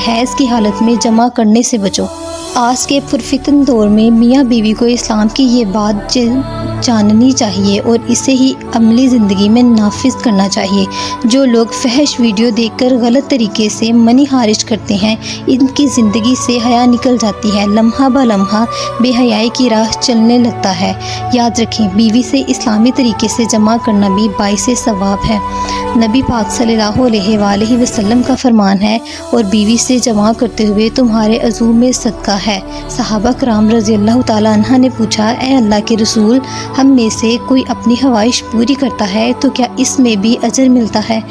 Has की हालत में जमा करने से बचो। आज के पुरफितन दौर में मियाँ बीवी को इस्लाम की ये बात जाननी चाहिए और इसे ही अमली ज़िंदगी में नाफिज करना चाहिए। जो लोग फहश वीडियो देखकर गलत तरीके से मनी खारिज करते हैं, इनकी ज़िंदगी से हया निकल जाती है, लम्हा ब लम्हा बेहयाई की राह चलने लगता है। याद रखें, बीवी से इस्लामी तरीके से जमा करना भी बाइसे सवाब है। नबी पाक सल्लल्लाहु अलैहि वसल्लम का फरमान है, और बीवी से जमा करते हुए तुम्हारे अज़ू में सदका है। सहाबा कराम रज़ी अल्लाह ताला अन्हा ने पूछा, ए अल्लाह के रसूल, हम में से कोई अपनी ख्वाहिश पूरी करता है तो क्या इसमें भी अजर मिलता है?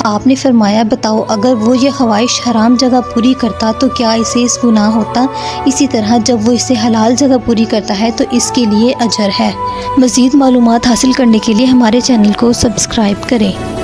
आपने फरमाया, बताओ, अगर वो ये ख्वाहिश हराम जगह पूरी करता तो क्या इसे इस गुनाह होता? इसी तरह जब वो इसे हलाल जगह पूरी करता है तो इसके लिए अजर है। मज़ीद मालूमात हासिल करने के लिए हमारे चैनल को सब्सक्राइब करें।